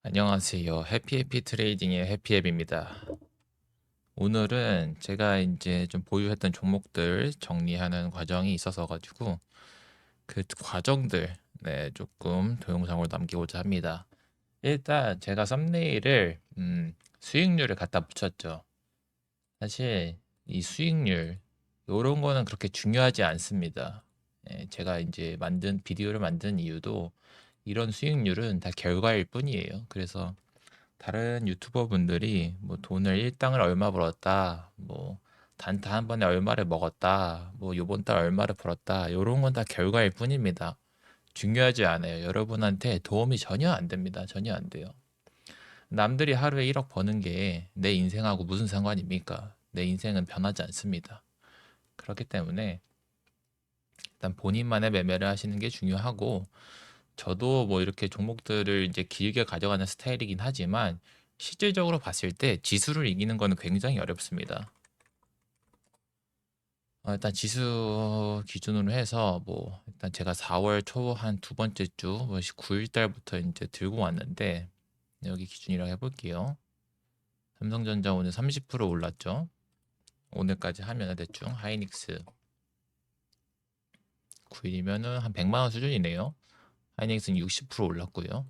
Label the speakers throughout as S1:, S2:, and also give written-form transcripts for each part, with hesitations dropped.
S1: 안녕하세요. 해피해피 트레이딩의 해피앱입니다. 오늘은 제가 이제 좀 보유했던 종목들 정리하는 과정이 있어서 가지고 그 과정들 조금 동영상으로 남기고자 합니다. 일단 제가 썸네일을 수익률을 갖다 붙였죠. 사실 이 수익률 요런 거는 그렇게 중요하지 않습니다. 제가 이제 비디오를 만든 이유도 이런 수익률은 다 결과일 뿐이에요. 그래서 다른 유튜버 분들이 뭐 돈을 일당을 얼마 벌었다, 뭐 단타 한 번에 얼마를 먹었다, 뭐 요번 달 얼마를 벌었다, 요런 건 다 결과일 뿐입니다. 중요하지 않아요. 여러분한테 도움이 전혀 안 됩니다. 전혀 안 돼요. 남들이 하루에 1억 버는 게 내 인생하고 무슨 상관입니까? 내 인생은 변하지 않습니다. 그렇기 때문에 일단 본인만의 매매를 하시는 게 중요하고, 저도 뭐 이렇게 종목들을 이제 길게 가져가는 스타일이긴 하지만 실질적으로 봤을 때 지수를 이기는 거는 굉장히 어렵습니다. 일단 지수 기준으로 해서 뭐 일단 제가 4월 초 한 두 번째 주 9일 달부터 이제 들고 왔는데, 여기 기준이라고 해볼게요. 삼성전자 오늘 30% 올랐죠. 오늘까지 하면 대충 하이닉스 9일이면은 한 100만 원 수준이네요. 하이닉스는 60% 올랐고요.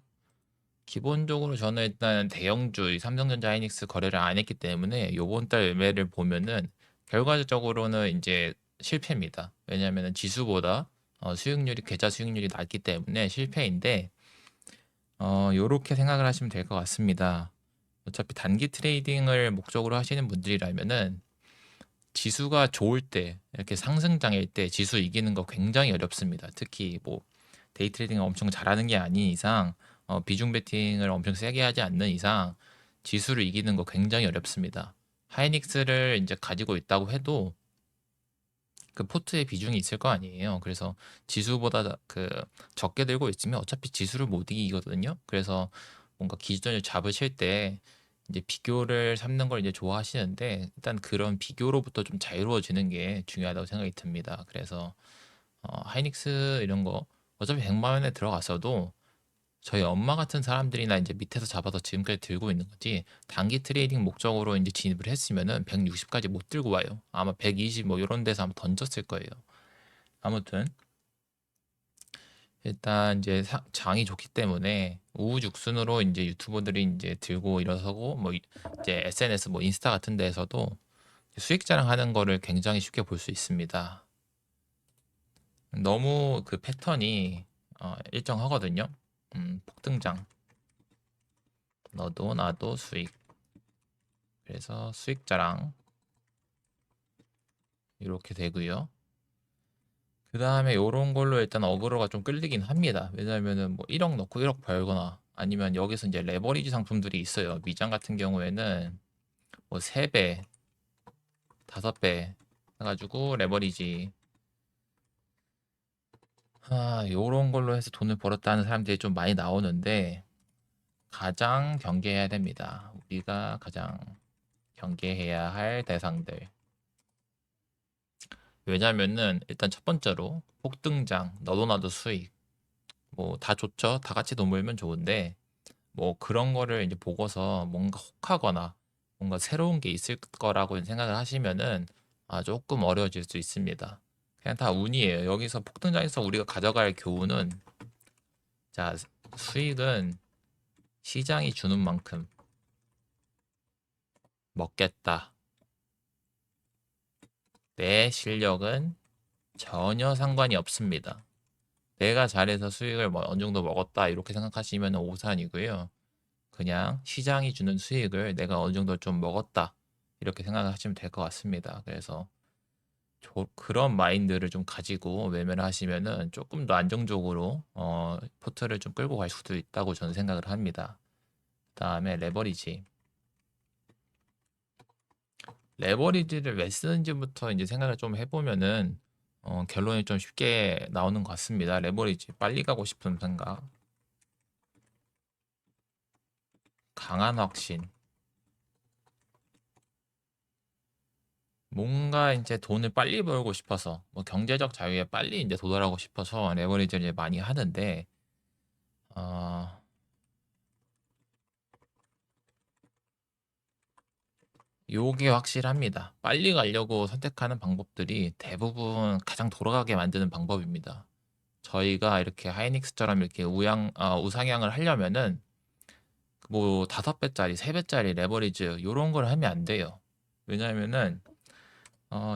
S1: 기본적으로 저는 일단 대형주 삼성전자 하이닉스 거래를 안 했기 때문에 요번 달 매매를 보면은 결과적으로는 이제 실패입니다. 왜냐하면 지수보다 수익률이 계좌 수익률이 낮기 때문에 실패인데, 요렇게 생각을 하시면 될 것 같습니다. 어차피 단기 트레이딩을 목적으로 하시는 분들이라면은 지수가 좋을 때, 이렇게 상승장일 때 지수 이기는 거 굉장히 어렵습니다. 특히 뭐 데이 트레이딩을 엄청 잘하는 게 아닌 이상, 비중 베팅을 엄청 세게 하지 않는 이상 지수를 이기는 거 굉장히 어렵습니다. 하이닉스를 이제 가지고 있다고 해도 그 포트의 비중이 있을 거 아니에요. 그래서 지수보다 그 적게 들고 있으면 어차피 지수를 못 이기거든요. 그래서 뭔가 기준을 잡으실 때 이제 비교를 삼는 걸 이제 좋아하시는데, 일단 그런 비교로부터 좀 자유로워지는 게 중요하다고 생각이 듭니다. 그래서 하이닉스 이런 거 어차피 100만 원에 들어갔어도 저희 엄마 같은 사람들이나 이제 밑에서 잡아서 지금까지 들고 있는 거지, 단기 트레이딩 목적으로 이제 진입을 했으면은 160까지 못 들고 와요. 아마 120 뭐 이런 데서 한번 던졌을 거예요. 아무튼 일단 이제 장이 좋기 때문에 우후죽순으로 이제 유튜버들이 이제 들고 일어서고, 뭐 이제 SNS 뭐 인스타 같은 데에서도 수익 자랑하는 거를 굉장히 쉽게 볼 수 있습니다. 너무 그 패턴이 일정하거든요. 폭등장, 너도 나도 수익. 그래서 수익 자랑 이렇게 되고요. 그 다음에 요런 걸로 일단 어그로가 좀 끌리긴 합니다. 왜냐면은 뭐 1억 넣고 1억 벌거나, 아니면 여기서 이제 레버리지 상품들이 있어요. 미장 같은 경우에는 뭐 3배, 5배 해가지고 레버리지, 요런 걸로 해서 돈을 벌었다는 사람들이 좀 많이 나오는데, 가장 경계해야 됩니다. 우리가 가장 경계해야 할 대상들. 왜냐면은 일단 첫 번째로 폭등장, 너도 나도 수익. 뭐 다 좋죠. 다 같이 돈 벌면 좋은데, 뭐 그런 거를 이제 보고서 뭔가 혹하거나 뭔가 새로운 게 있을 거라고 생각을 하시면은 조금 어려워질 수 있습니다. 그냥 다 운이에요. 여기서 폭등장에서 우리가 가져갈 교훈은, 자, 수익은 시장이 주는 만큼 먹겠다. 내 실력은 전혀 상관이 없습니다. 내가 잘해서 수익을 뭐 어느 정도 먹었다 이렇게 생각하시면 오산이고요. 그냥 시장이 주는 수익을 내가 어느 정도 좀 먹었다 이렇게 생각하시면 될 것 같습니다. 그래서 그런 마인드를 좀 가지고 매매를 하시면은 조금 더 안정적으로 포트를 좀 끌고 갈 수도 있다고 저는 생각을 합니다. 그다음에 레버리지를 왜 쓰는지부터 이제 생각을 좀 해보면은 결론이 좀 쉽게 나오는 것 같습니다. 레버리지 빨리 가고 싶은 생각, 강한 확신, 뭔가 이제 돈을 빨리 벌고 싶어서, 뭐 경제적 자유에 빨리 이제 도달하고 싶어서 레버리지를 이제 많이 하는데, 어, 요게 확실합니다. 빨리 가려고 선택하는 방법들이 대부분 가장 돌아가게 만드는 방법입니다. 저희가 이렇게 하이닉스처럼 이렇게 우상향을 하려면은 뭐 5배짜리, 3배짜리 레버리지 요런 걸 하면 안 돼요. 왜냐하면은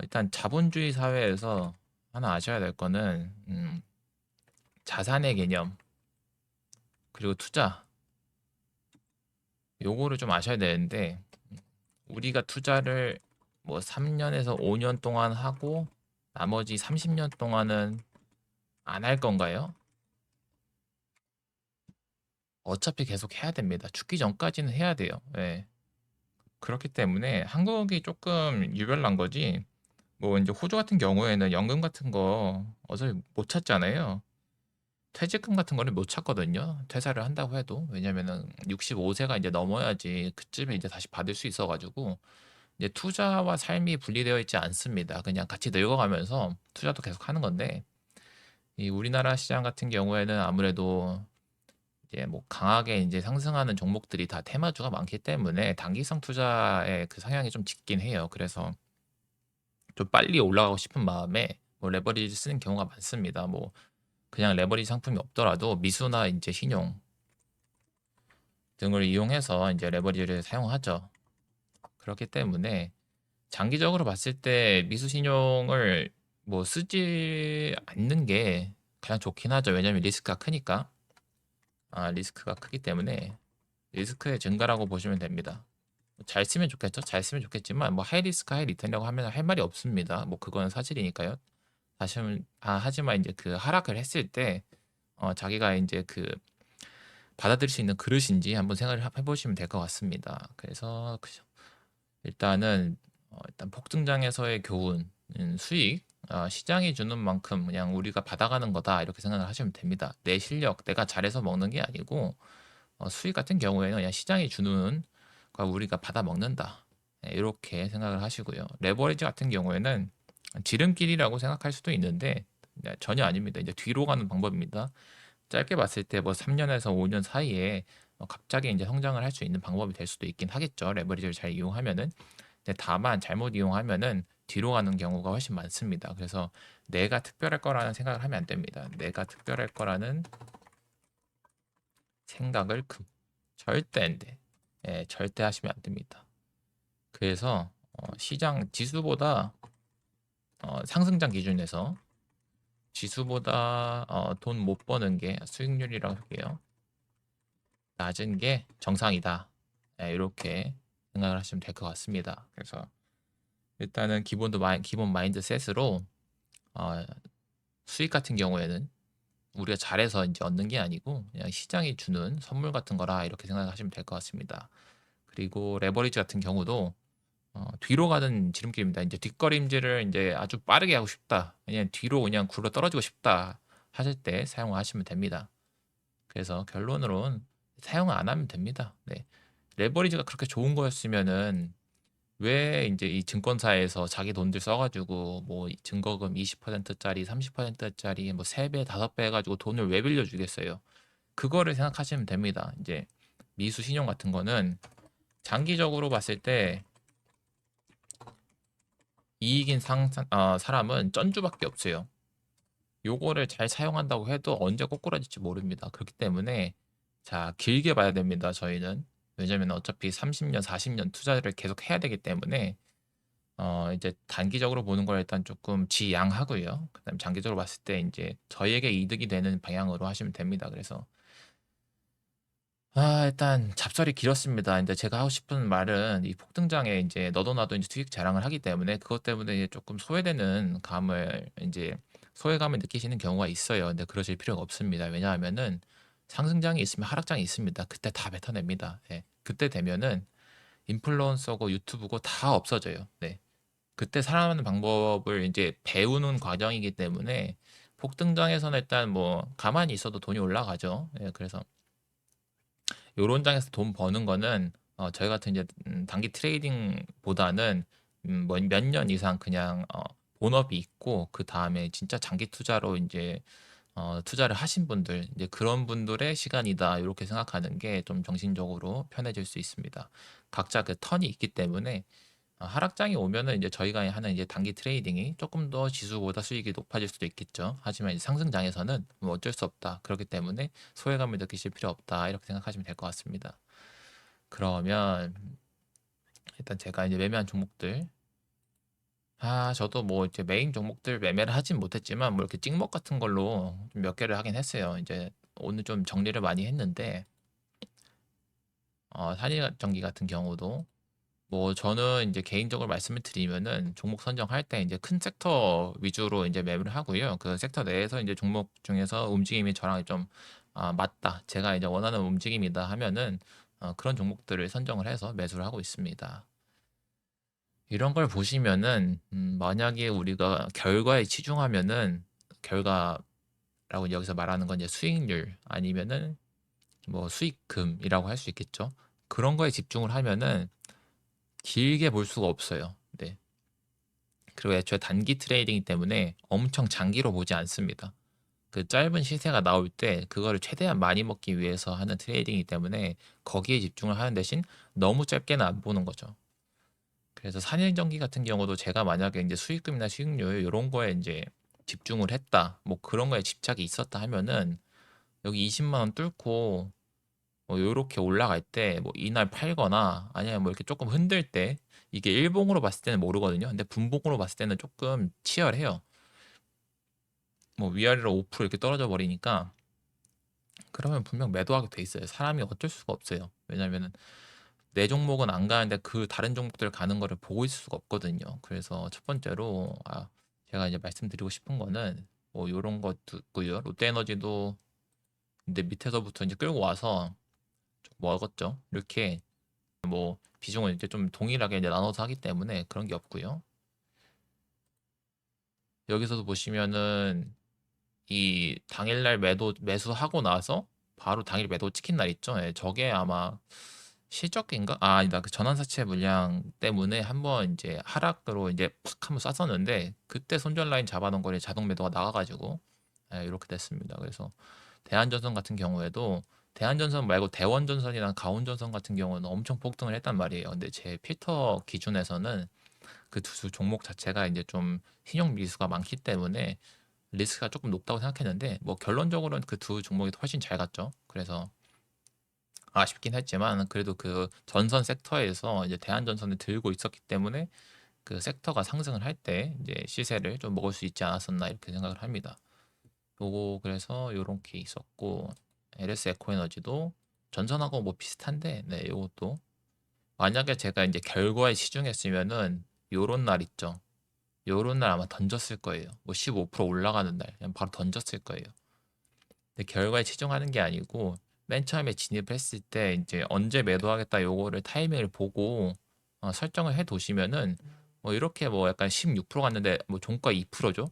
S1: 일단 자본주의 사회에서 하나 아셔야 될 거는 자산의 개념 그리고 투자 요거를 좀 아셔야 되는데 우리가 투자를 뭐 3년에서 5년 동안 하고 나머지 30년 동안은 안 할 건가요? 어차피 계속 해야 됩니다. 죽기 전까지는 해야 돼요. 예. 그렇기 때문에 한국이 조금 유별난 거지. 뭐 이제 호주 같은 경우에는 연금 같은 거 어차피 못 찾잖아요. 퇴직금 같은 거는 못 찾거든요. 퇴사를 한다고 해도. 왜냐면은 65세가 이제 넘어야지 그쯤에 이제 다시 받을 수 있어가지고 이제 투자와 삶이 분리되어 있지 않습니다. 그냥 같이 늙어가면서 투자도 계속 하는 건데 이 우리나라 시장 같은 경우에는 아무래도 이제 뭐 강하게 이제 상승하는 종목들이 다 테마주가 많기 때문에 단기성 투자의 그 성향이 좀 짙긴 해요. 그래서 좀 빨리 올라가고 싶은 마음에 뭐 레버리지 쓰는 경우가 많습니다. 뭐 그냥 레버리지 상품이 없더라도 미수나 이제 신용 등을 이용해서 이제 레버리지를 사용하죠. 그렇기 때문에 장기적으로 봤을 때 미수 신용을 뭐 쓰지 않는 게 가장 좋긴 하죠. 왜냐면 리스크가 크니까. 리스크가 크기 때문에 리스크의 증가라고 보시면 됩니다. 잘 쓰면 좋겠죠. 잘 쓰면 좋겠지만 뭐 하이 리스크 하이 리턴이라고 하면 할 말이 없습니다. 뭐 그거는 사실이니까요. 하지만 이제 그 하락을 했을 때 자기가 이제 그 받아들일 수 있는 그릇인지 한번 생각을 해보시면 될 것 같습니다. 그래서 일단 폭등장에서의 교훈, 수익, 시장이 주는 만큼 그냥 우리가 받아가는 거다 이렇게 생각을 하시면 됩니다. 내 실력, 내가 잘해서 먹는 게 아니고 수익 같은 경우에는 그냥 시장이 주는 거 우리가 받아 먹는다. 네, 이렇게 생각을 하시고요. 레버리지 같은 경우에는 지름길이라고 생각할 수도 있는데 네, 전혀 아닙니다. 이제 뒤로 가는 방법입니다. 짧게 봤을 때 뭐 3년에서 5년 사이에 갑자기 이제 성장을 할 수 있는 방법이 될 수도 있긴 하겠죠. 레버리지를 잘 이용하면은. 근데 다만 잘못 이용하면은 뒤로 가는 경우가 훨씬 많습니다. 그래서 내가 특별할 거라는 생각을 하면 안 됩니다. 내가 특별할 거라는 생각을 절대 안 돼. 예, 절대 하시면 안 됩니다. 그래서 시장 지수보다 상승장 기준에서 지수보다 돈 못 버는 게 수익률이라고 할게요. 낮은 게 정상이다. 예, 이렇게 생각을 하시면 될 것 같습니다. 그래서 일단은 기본 마인드셋으로 어, 수익 같은 경우에는 우리가 잘해서 이제 얻는 게 아니고 그냥 시장이 주는 선물 같은 거라 이렇게 생각하시면 될 것 같습니다. 그리고 레버리지 같은 경우도 뒤로 가는 지름길입니다. 이제 뒷걸음질을 이제 아주 빠르게 하고 싶다. 그냥 뒤로 그냥 굴러 떨어지고 싶다 하실 때 사용하시면 됩니다. 그래서 결론으로는 사용 안 하면 됩니다. 네. 레버리지가 그렇게 좋은 거였으면은 왜 이제 이 증권사에서 자기 돈들 써가지고 뭐 증거금 20%짜리, 30%짜리 뭐 3배, 5배 해가지고 돈을 왜 빌려주겠어요? 그거를 생각하시면 됩니다. 이제 미수 신용 같은 거는 장기적으로 봤을 때 이익인 사람은 쩐주밖에 없어요. 요거를 잘 사용한다고 해도 언제 꼬꾸라질지 모릅니다. 그렇기 때문에 자 길게 봐야 됩니다. 저희는 왜냐면 어차피 30년, 40년 투자를 계속 해야 되기 때문에 이제 단기적으로 보는 걸 일단 조금 지양하고요. 그다음 장기적으로 봤을 때 이제 저희에게 이득이 되는 방향으로 하시면 됩니다. 그래서 일단 잡설이 길었습니다. 근데 제가 하고 싶은 말은 이 폭등장에 이제 너도 나도 이제 수익 자랑을 하기 때문에 그것 때문에 이제 조금 소외되는 감을 이제 소외감을 느끼시는 경우가 있어요. 근데 그러실 필요가 없습니다. 왜냐하면은 상승장이 있으면 하락장이 있습니다. 그때 다 뱉어냅니다. 예. 그때 되면은 인플루언서고 유튜브고 다 없어져요. 네. 그때 살아가는 방법을 이제 배우는 과정이기 때문에 폭등장에서는 일단 뭐 가만히 있어도 돈이 올라가죠. 예, 그래서 요런 장에서 돈 버는 거는 저희 같은 이제 단기 트레이딩보다는 뭐 몇 년 이상 그냥 본업이 있고 그 다음에 진짜 장기 투자로 이제 투자를 하신 분들 이제 그런 분들의 시간이다 이렇게 생각하는 게 좀 정신적으로 편해질 수 있습니다. 각자 그 턴이 있기 때문에 하락장이 오면은 이제 저희가 하는 이제 단기 트레이딩이 조금 더 지수보다 수익이 높아질 수도 있겠죠. 하지만 이제 상승장에서는 뭐 어쩔 수 없다. 그렇기 때문에 소외감을 느끼실 필요 없다. 이렇게 생각하시면 될 것 같습니다. 그러면 일단 제가 이제 매매한 종목들, 저도 뭐 이제 메인 종목들 매매를 하진 못했지만 뭐 이렇게 찍먹 같은 걸로 좀 몇 개를 하긴 했어요. 이제 오늘 좀 정리를 많이 했는데 산일전기 같은 경우도 뭐 저는 이제 개인적으로 말씀을 드리면은 종목 선정할 때 이제 큰 섹터 위주로 이제 매매를 하고요. 그 섹터 내에서 이제 종목 중에서 움직임이 저랑 좀 맞다. 제가 이제 원하는 움직임이다 하면은 그런 종목들을 선정을 해서 매수를 하고 있습니다. 이런 걸 보시면은 만약에 우리가 결과에 치중하면은 결과라고 여기서 말하는 건 이제 수익률 아니면은 뭐 수익금이라고 할 수 있겠죠. 그런 거에 집중을 하면은 길게 볼 수가 없어요. 네. 그리고 애초에 단기 트레이딩이기 때문에 엄청 장기로 보지 않습니다. 그 짧은 시세가 나올 때 그거를 최대한 많이 먹기 위해서 하는 트레이딩이기 때문에 거기에 집중을 하는 대신 너무 짧게는 안 보는 거죠. 그래서 산일전기 같은 경우도 제가 만약에 이제 수익금이나 수익률 이런 거에 이제 집중을 했다, 뭐 그런 거에 집착이 있었다 하면은 여기 20만 원 뚫고 뭐 요렇게 올라갈 때 뭐 이날 팔거나 아니면 뭐 이렇게 조금 흔들 때 이게 일봉으로 봤을 때는 모르거든요. 근데 분봉으로 봤을 때는 조금 치열해요. 뭐 위아래로 5% 이렇게 떨어져 버리니까 그러면 분명 매도하게 돼 있어요. 사람이 어쩔 수가 없어요. 왜냐면은 내 종목은 안 가는데 그 다른 종목들 가는 거를 보고 있을 수가 없거든요. 그래서 첫 번째로 제가 이제 말씀드리고 싶은 거는 뭐 요런 것도 있고요. 롯데에너지도 근데 밑에서부터 이제 끌고 와서 좀 먹었죠. 이렇게 뭐 비중을 이제 좀 동일하게 이제 나눠서 하기 때문에 그런 게 없고요. 여기서도 보시면은 이 당일날 매수하고 나서 바로 당일 매도 찍힌 날 있죠. 예, 저게 아마 실적인가? 아니다. 그 전환사채 물량 때문에 한번 이제 하락으로 이제 팍 한번 쐈었는데 그때 손절 라인 잡아놓은 거에 자동 매도가 나가가지고 이렇게 됐습니다. 그래서 대한전선 같은 경우에도 대한전선 말고 대원전선이나 가온전선 같은 경우는 엄청 폭등을 했단 말이에요. 근데 제 필터 기준에서는 그 두 종목 자체가 이제 좀 신용 미수가 많기 때문에 리스크가 조금 높다고 생각했는데 뭐 결론적으로는 그 두 종목이 훨씬 잘 갔죠. 그래서 아쉽긴 했지만 그래도 그 전선 섹터에서 이제 대한전선을 들고 있었기 때문에 그 섹터가 상승을 할 때 이제 시세를 좀 먹을 수 있지 않았었나 이렇게 생각을 합니다. 요거 그래서 요렇게 있었고 LS 에코에너지도 전선하고 뭐 비슷한데 네 요것도 만약에 제가 이제 결과에 치중했으면은 요런 날 있죠. 요런 날 아마 던졌을 거예요. 뭐 15% 올라가는 날 그냥 바로 던졌을 거예요. 근데 결과에 치중하는 게 아니고 맨 처음에 진입했을 때 이제 언제 매도하겠다 요거를 타이밍을 보고 설정을 해 두시면은 뭐 이렇게 뭐 약간 16% 갔는데 뭐 종가 2%죠.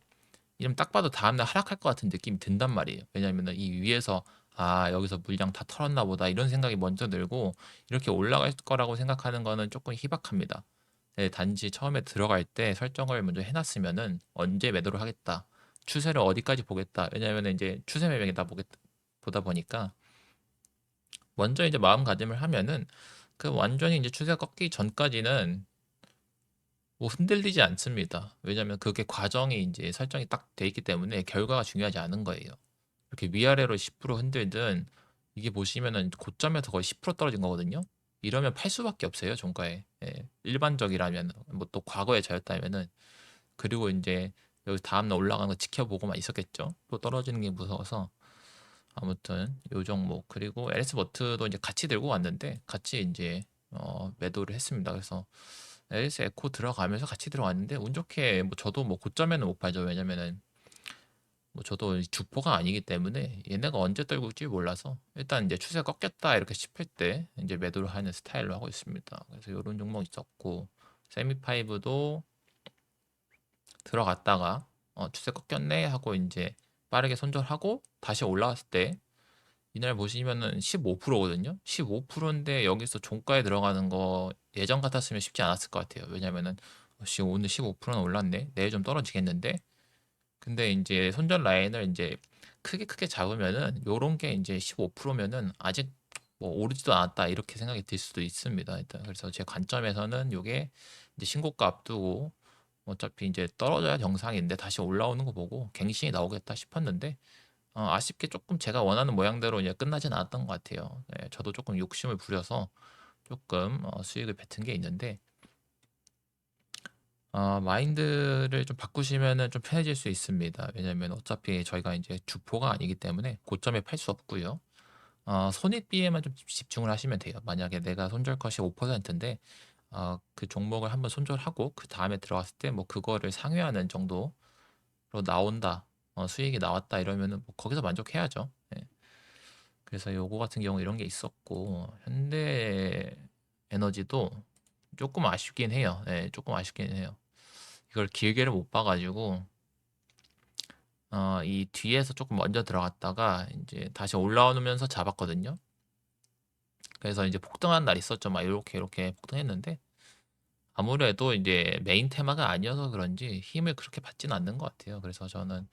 S1: 이러면 딱 봐도 다음날 하락할 것 같은 느낌이 든단 말이에요. 왜냐면은 이 위에서 여기서 물량 다 털었나 보다 이런 생각이 먼저 들고 이렇게 올라갈 거라고 생각하는 거는 조금 희박합니다. 네, 단지 처음에 들어갈 때 설정을 먼저 해놨으면은 언제 매도를 하겠다. 추세를 어디까지 보겠다. 왜냐하면 이제 추세 매매다 보다 보니까 먼저 이제 마음가짐을 하면은 그 완전히 이제 추세 꺾기 전까지는 뭐 흔들리지 않습니다. 왜냐하면 그게 과정이 이제 설정이 딱 돼 있기 때문에 결과가 중요하지 않은 거예요. 이렇게 위아래로 10% 흔들든 이게 보시면은 고점에서 거의 10% 떨어진 거거든요. 이러면 팔 수밖에 없어요, 종가에. 예, 일반적이라면 뭐 또 과거에 저였다면은 그리고 이제 여기 다음날 올라가는 거 지켜보고만 있었겠죠. 또 떨어지는 게 무서워서 아무튼 요 종목 그리고 LS버트도 이제 같이 들고 왔는데 같이 이제 매도를 했습니다. 그래서 LS 에코 들어가면서 같이 들어갔는데 운 좋게 뭐 저도 뭐 고점에는 못 팔죠. 왜냐면은 뭐 저도 주포가 아니기 때문에 얘네가 언제 떨고 올지 몰라서 일단 이제 추세 꺾였다 이렇게 싶을 때 이제 매도를 하는 스타일로 하고 있습니다. 그래서 이런 종목 있었고 세미파이브도 들어갔다가 추세 꺾였네 하고 이제 빠르게 손절하고 다시 올라왔을 때 이날 보시면은 15%거든요. 15%인데 여기서 종가에 들어가는 거 예전 같았으면 쉽지 않았을 것 같아요. 왜냐면은 지금 오늘 15%는 올랐네. 내일 좀 떨어지겠는데. 근데 이제 손절 라인을 이제 크게 잡으면은 요런 게 이제 15%면은 아직 뭐 오르지도 않았다 이렇게 생각이 들 수도 있습니다. 일단 그래서 제 관점에서는 요게 이제 신고가 앞두고 어차피 이제 떨어져야 정상인데 다시 올라오는 거 보고 갱신이 나오겠다 싶었는데 아쉽게 조금 제가 원하는 모양대로 이제 끝나진 않았던 것 같아요. 예, 저도 조금 욕심을 부려서 조금 수익을 뱉은 게 있는데 마인드를 좀 바꾸시면은 좀 편해질 수 있습니다. 왜냐면 어차피 저희가 이제 주포가 아니기 때문에 고점에 팔 수 없고요. 손익비에만 좀 집중을 하시면 돼요. 만약에 내가 손절컷이 5%인데 그 종목을 한번 손절하고 그 다음에 들어갔을 때 뭐 그거를 상회하는 정도로 나온다. 수익이 나왔다 이러면은 뭐 거기서 만족해야죠. 예. 그래서 요거 같은 경우 이런 게 있었고 현대 에너지도 조금 아쉽긴 해요. 예, 조금 아쉽긴 해요. 이걸 길게를 못 봐가지고 이 뒤에서 조금 먼저 들어갔다가 이제 다시 올라오면서 잡았거든요. 그래서 이제 폭등한 날 있었죠. 막 이렇게 폭등했는데 아무래도 이제 메인 테마가 아니어서 그런지 힘을 그렇게 받지는 않는 것 같아요. 그래서 저는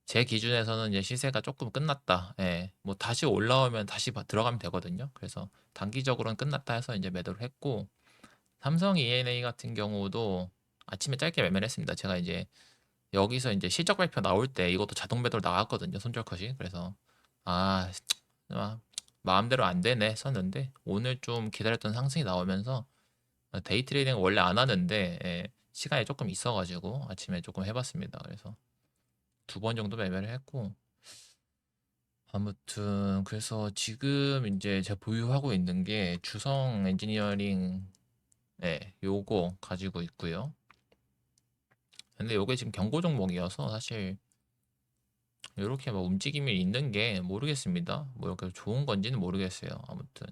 S1: 제 기준에서는 이제 시세가 조금 끝났다. 예, 뭐 다시 올라오면 다시 들어가면 되거든요. 그래서 단기적으로는 끝났다 해서 이제 매도를 했고 삼성 E&A 같은 경우도 아침에 짧게 매매를 했습니다. 제가 이제 여기서 이제 실적 발표 나올 때 이것도 자동 매도로 나왔거든요. 손절컷이. 그래서 아, 아, 마음대로 안 되네 했었는데 오늘 좀 기다렸던 상승이 나오면서 데이 트레이딩 원래 안 하는데 시간이 조금 있어가지고 아침에 조금 해봤습니다. 그래서 2번 정도 매매를 했고 아무튼 그래서 지금 이제 제가 보유하고 있는 게 주성 엔지니어링 요거 가지고 있고요. 근데 요게 지금 경고 종목이어서 사실 이렇게 뭐 움직임이 있는 게 모르겠습니다. 뭐 이렇게 좋은 건지는 모르겠어요. 아무튼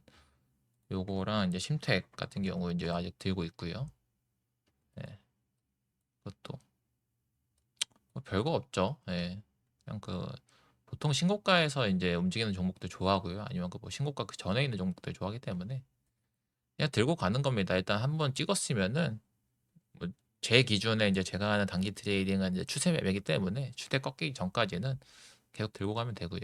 S1: 요거랑 이제 심택 같은 경우 이제 아직 들고 있고요. 네, 그것도 뭐 별거 없죠. 예. 그냥 그 보통 신고가에서 이제 움직이는 종목들 좋아하고요. 아니면 그 뭐 신고가 그 전에 있는 종목들 좋아하기 때문에 그냥 들고 가는 겁니다. 일단 한번 찍었으면은 뭐 제 기준에 이제 제가 하는 단기 트레이딩은 이제 추세 매매이기 때문에 추세 꺾이기 전까지는 계속 들고 가면 되고요.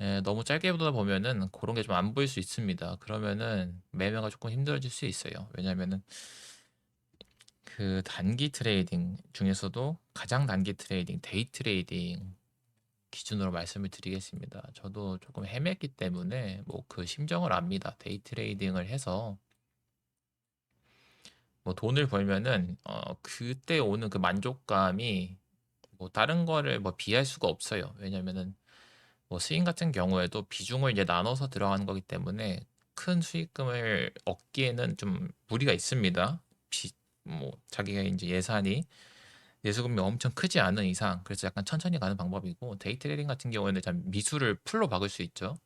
S1: 예, 너무 짧게 보다 보면은 그런 게 좀 안 보일 수 있습니다. 그러면은 매매가 조금 힘들어질 수 있어요. 왜냐면은 그 단기 트레이딩 중에서도 가장 단기 트레이딩, 데이 트레이딩 기준으로 말씀을 드리겠습니다. 저도 조금 헤맸기 때문에 뭐 그 심정을 압니다. 데이 트레이딩을 해서 뭐 돈을 벌면은 그때 오는 그 만족감이 뭐 다른 거를 뭐 비할 수가 없어요. 왜냐면은 뭐 스윙 같은 경우에도 비중을 이제 나눠서 들어가는 거기 때문에 큰 수익금을 얻기에는 좀 무리가 있습니다. 뭐 자기가 이제 예수금이 엄청 크지 않은 이상 그래서 약간 천천히 가는 방법이고 데이 트레이딩 같은 경우에는 참 미수를 풀로 박을 수 있죠.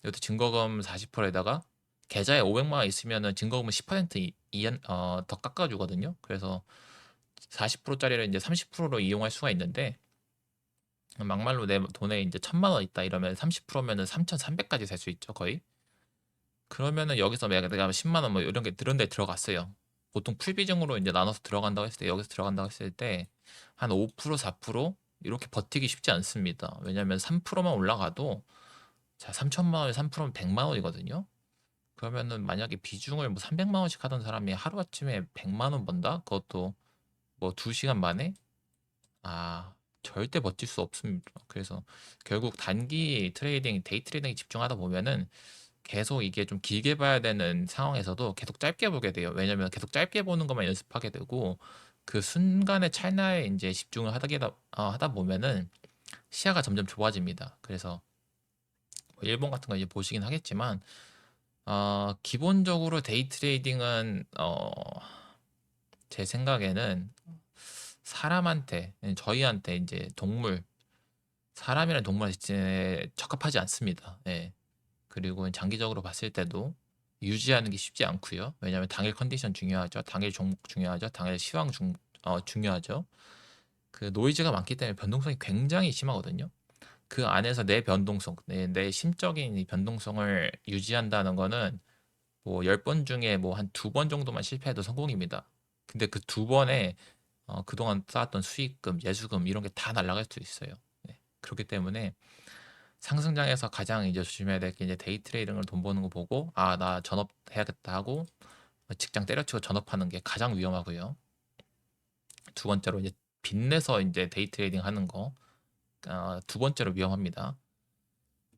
S1: 이것도 증거금 40%에다가 계좌에 500만 원 있으면은 증거금은 10% 더 깎아주거든요. 그래서 40%짜리를 이제 30%로 이용할 수가 있는데 막말로 내 돈에 이제 1,000만 원 있다 이러면 30%면은 3,300까지 살 수 있죠, 거의. 그러면은 여기서 내가 10만 원 뭐 이런 게 이런 데 들어갔어요. 보통 풀비중으로 이제 나눠서 들어간다고 했을 때 여기서 들어간다고 했을 때 한 5%, 4% 이렇게 버티기 쉽지 않습니다. 왜냐면 3%만 올라가도 자, 3천만 원에 3%면 100만 원이거든요. 그러면은 만약에 비중을 뭐 300만 원씩 하던 사람이 하루아침에 100만 원 번다? 그것도 뭐 2시간 만에? 아, 절대 버틸 수 없습니다. 그래서 결국 단기 트레이딩, 데이 트레이딩에 집중하다 보면은 계속 이게 좀 길게 봐야 되는 상황에서도 계속 짧게 보게 돼요. 왜냐면 계속 짧게 보는 것만 연습하게 되고 그 순간의 찰나에 이제 집중을 하다 보면은 시야가 점점 좁아집니다. 그래서 뭐 일본 같은 거 이제 보시긴 하겠지만 기본적으로 데이 트레이딩은 제 생각에는 사람한테 저희한테 이제 사람이랑 동물한테 적합하지 않습니다. 예. 그리고 장기적으로 봤을 때도 유지하는 게 쉽지 않고요. 왜냐하면 당일 컨디션 중요하죠. 당일 종목 중요하죠. 당일 시황 중요하죠. 그 노이즈가 많기 때문에 변동성이 굉장히 심하거든요. 그 안에서 내 변동성, 내 심적인 이 변동성을 유지한다는 거는 뭐 10번 중에 뭐 한 2번 정도만 실패해도 성공입니다. 근데 그 2번에 그동안 쌓았던 수익금, 예수금 이런 게 다 날아갈 수 있어요. 네. 그렇기 때문에 상승장에서 가장 이제 조심해야 될 게 이제 데이 트레이딩을 돈 버는 거 보고 아, 나 전업해야겠다 하고 직장 때려치고 전업하는 게 가장 위험하고요. 두 번째로 이제 빚내서 이제 데이 트레이딩 하는 거, 두 번째로 위험합니다.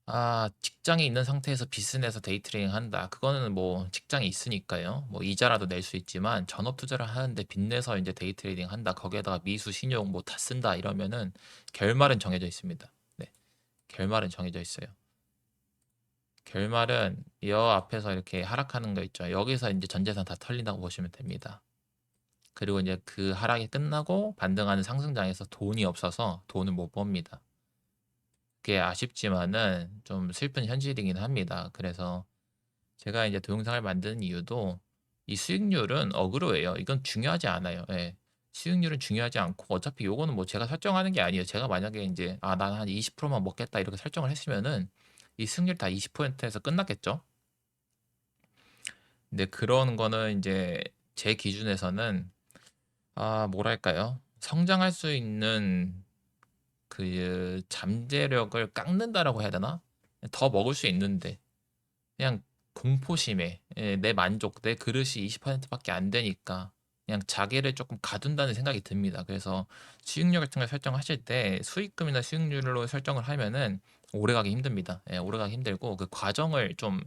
S1: 아, 직장에 있는 상태에서 빚을 내서 데이 트레이딩 한다. 그거는 뭐 직장이 있으니까요. 뭐 이자라도 낼 수 있지만 전업 투자를 하는데 빚내서 이제 데이 트레이딩 한다. 거기에다가 미수, 신용 뭐 다 쓴다 이러면은 결말은 정해져 있습니다. 네, 결말은 정해져 있어요. 결말은 여 앞에서 이렇게 하락하는 거 있죠. 여기서 이제 전 재산 다 털린다고 보시면 됩니다. 그리고 이제 그 하락이 끝나고 반등하는 상승장에서 돈이 없어서 돈을 못 법니다. 그게 아쉽지만은 좀 슬픈 현실이긴 합니다. 그래서 제가 이제 동영상을 만드는 이유도 이 수익률은 어그로예요. 이건 중요하지 않아요. 예. 수익률은 중요하지 않고 어차피 요거는 뭐 제가 설정하는 게 아니에요. 제가 만약에 이제 아, 난 한 20%만 먹겠다 이렇게 설정을 했으면은 이 수익률 다 20%에서 끝났겠죠. 근데 그런 거는 이제 제 기준에서는 아, 뭐랄까요? 성장할 수 있는 그 잠재력을 깎는다라고 해야 되나? 더 먹을 수 있는데 그냥 공포심에 내 만족, 내 그릇이 20%밖에 안 되니까 그냥 자기를 조금 가둔다는 생각이 듭니다. 그래서 수익률 같은 걸 설정하실 때 수익금이나 수익률로 설정을 하면은 오래가기 힘듭니다. 예, 오래가기 힘들고 그 과정을 좀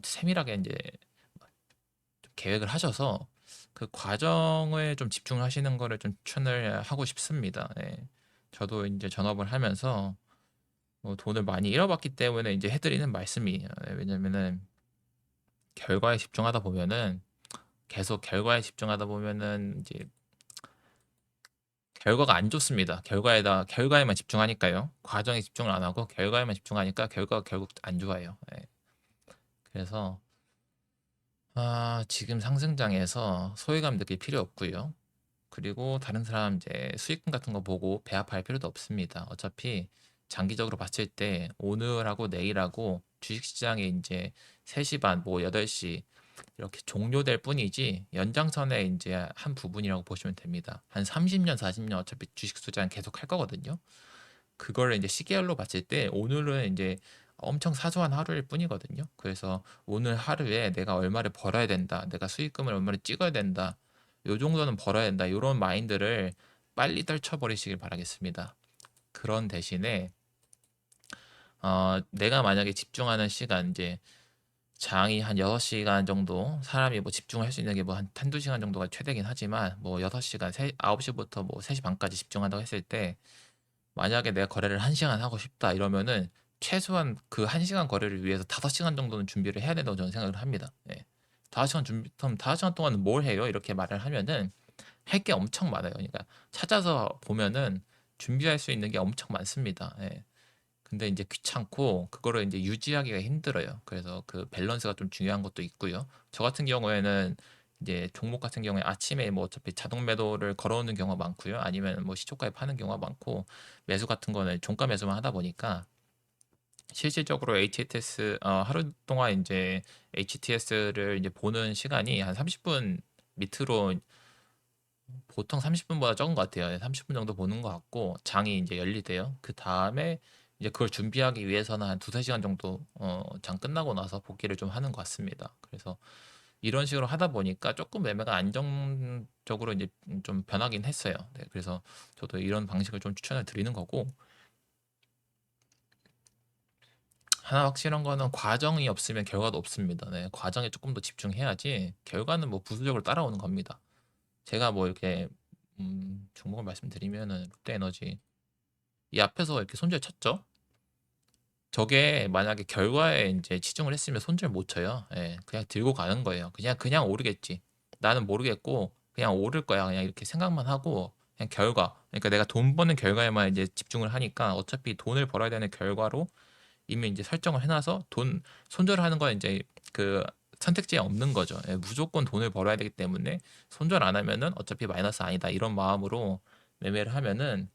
S1: 세밀하게 이제 좀 계획을 하셔서 그 과정을 좀 집중하시는 거를 좀 추천을 하고 싶습니다. 예. 저도 이제 전업을 하면서 뭐 돈을 많이 잃어봤기 때문에 이제 해드리는 말씀이에요. 예, 왜냐면은 결과에 집중하다 보면은 계속 결과에 집중하다 보면은 이제 결과가 안 좋습니다. 결과에만 집중하니까요. 과정에 집중을 안 하고 결과에만 집중하니까 결과가 결국 안 좋아요. 예. 그래서 지금 상승장에서 소외감 느낄 필요 없고요. 그리고 다른 사람 이제 수익금 같은 거 보고 배합할 필요도 없습니다. 어차피 장기적으로 봤을 때 오늘하고 내일하고 주식시장에 이제 3시 반, 뭐 8시 이렇게 종료될 뿐이지 연장선의 이제 한 부분이라고 보시면 됩니다. 한 30년, 40년 어차피 주식 투자는 계속 할 거거든요. 그거를 이제 시계열로 봤을 때 오늘은 이제 엄청 사소한 하루일 뿐이거든요. 그래서 오늘 하루에 내가 얼마를 벌어야 된다. 내가 수익금을 얼마를 찍어야 된다. 요 정도는 벌어야 된다. 이런 마인드를 빨리 떨쳐버리시길 바라겠습니다. 그런 대신에 내가 만약에 집중하는 시간 이제 장이 한 6시간 정도 사람이 뭐 집중할 수 있는 게 뭐 한 한두 시간 정도가 최대긴 하지만 뭐 6시간 9시부터 뭐 3시 반까지 집중한다고 했을 때 만약에 내가 거래를 1시간 하고 싶다 이러면은 최소한 그 1시간 거래를 위해서 5시간 정도는 준비를 해야 된다고 저는 생각을 합니다. 예. 5시간 그럼 5시간 동안은 뭘 해요? 이렇게 말을 하면은 할 게 엄청 많아요. 그러니까 찾아서 보면은 준비할 수 있는 게 엄청 많습니다. 예. 근데 이제 귀찮고 그거를 이제 유지하기가 힘들어요. 그래서 그 밸런스가 좀 중요한 것도 있고요. 저 같은 경우에는 이제 종목 같은 경우에 아침에 뭐 어차피 자동 매도를 걸어오는 경우가 많고요. 아니면 뭐 시초가에 파는 경우가 많고 매수 같은 거는 종가 매수만 하다 보니까 실질적으로 HTS 하루 동안 이제 HTS를 이제 보는 시간이 한 30분 밑으로 보통 30분보다 적은 것 같아요. 30분 정도 보는 것 같고 장이 이제 열리대요. 그 다음에 이제 그걸 준비하기 위해서는 한 두세 시간 정도 장 끝나고 나서 복귀를 좀 하는 것 같습니다. 그래서 이런 식으로 하다 보니까 조금 매매가 안정적으로 이제 좀 변하긴 했어요. 네, 그래서 저도 이런 방식을 좀 추천을 드리는 거고 하나 확실한 거는 과정이 없으면 결과도 없습니다. 네, 과정에 조금 더 집중해야지 결과는 뭐 부수적으로 따라오는 겁니다. 제가 뭐 이렇게 종목을 말씀드리면은 롯데에너지 이 앞에서 이렇게 손절 쳤죠. 저게 만약에 결과에 이제 치중을 했으면 손절 못 쳐요. 예, 그냥 들고 가는 거예요. 그냥 오르겠지. 나는 모르겠고 그냥 오를 거야. 그냥 이렇게 생각만 하고 그냥 결과. 그러니까 내가 돈 버는 결과에만 이제 집중을 하니까 어차피 돈을 벌어야 되는 결과로 이미 이제 설정을 해놔서 돈 손절하는 건 이제 그 선택지에 없는 거죠. 예, 무조건 돈을 벌어야 되기 때문에 손절 안 하면은 어차피 마이너스 아니다 이런 마음으로 매매를 하면은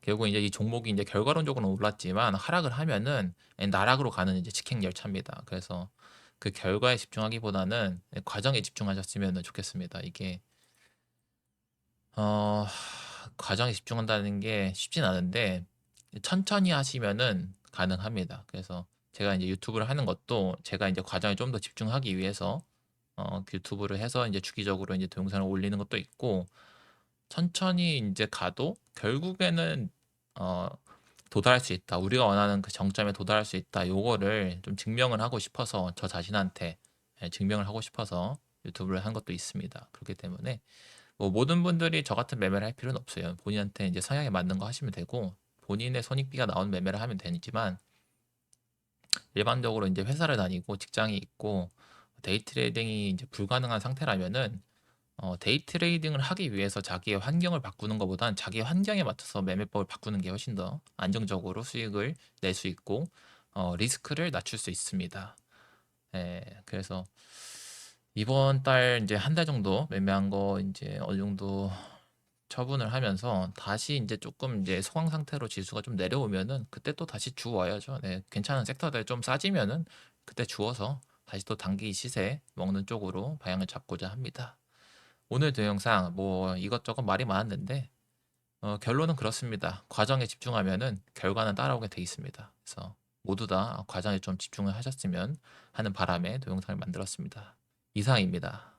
S1: 결국 이제 이 종목이 이제 결과론적으로는 올랐지만 하락을 하면은 나락으로 가는 이제 직행 열차입니다. 그래서 그 결과에 집중하기보다는 과정에 집중하셨으면 좋겠습니다. 이게 어, 과정에 집중한다는 게 쉽진 않은데 천천히 하시면은 가능합니다. 그래서 제가 이제 유튜브를 하는 것도 제가 이제 과정에 좀 더 집중하기 위해서 유튜브를 해서 이제 주기적으로 이제 동영상을 올리는 것도 있고, 천천히 이제 가도 결국에는 어 도달할 수 있다. 우리가 원하는 그 정점에 도달할 수 있다. 요거를 좀 증명을 하고 싶어서 저 자신한테 증명을 하고 싶어서 유튜브를 한 것도 있습니다. 그렇기 때문에 뭐 모든 분들이 저 같은 매매를 할 필요는 없어요. 본인한테 이제 성향에 맞는 거 하시면 되고, 본인의 손익비가 나오는 매매를 하면 되지만, 일반적으로 이제 회사를 다니고 직장이 있고 데이 트레이딩이 이제 불가능한 상태라면은 데이 트레이딩을 하기 위해서 자기의 환경을 바꾸는 것보단 자기의 환경에 맞춰서 매매법을 바꾸는 게 훨씬 더 안정적으로 수익을 낼 수 있고 리스크를 낮출 수 있습니다. 예, 그래서 이번 달 이제 한 달 정도 매매한 거 이제 어느 정도 처분을 하면서 다시 이제 조금 이제 소강 상태로 지수가 좀 내려오면은 그때 또 다시 주워야죠. 네, 괜찮은 섹터들 좀 싸지면은 그때 주워서 다시 또 단기 시세 먹는 쪽으로 방향을 잡고자 합니다. 오늘 동영상 뭐 이것저것 말이 많았는데 결론은 그렇습니다. 과정에 집중하면은 결과는 따라오게 돼 있습니다. 그래서 모두 다 과정에 좀 집중을 하셨으면 하는 바람에 동영상을 만들었습니다. 이상입니다.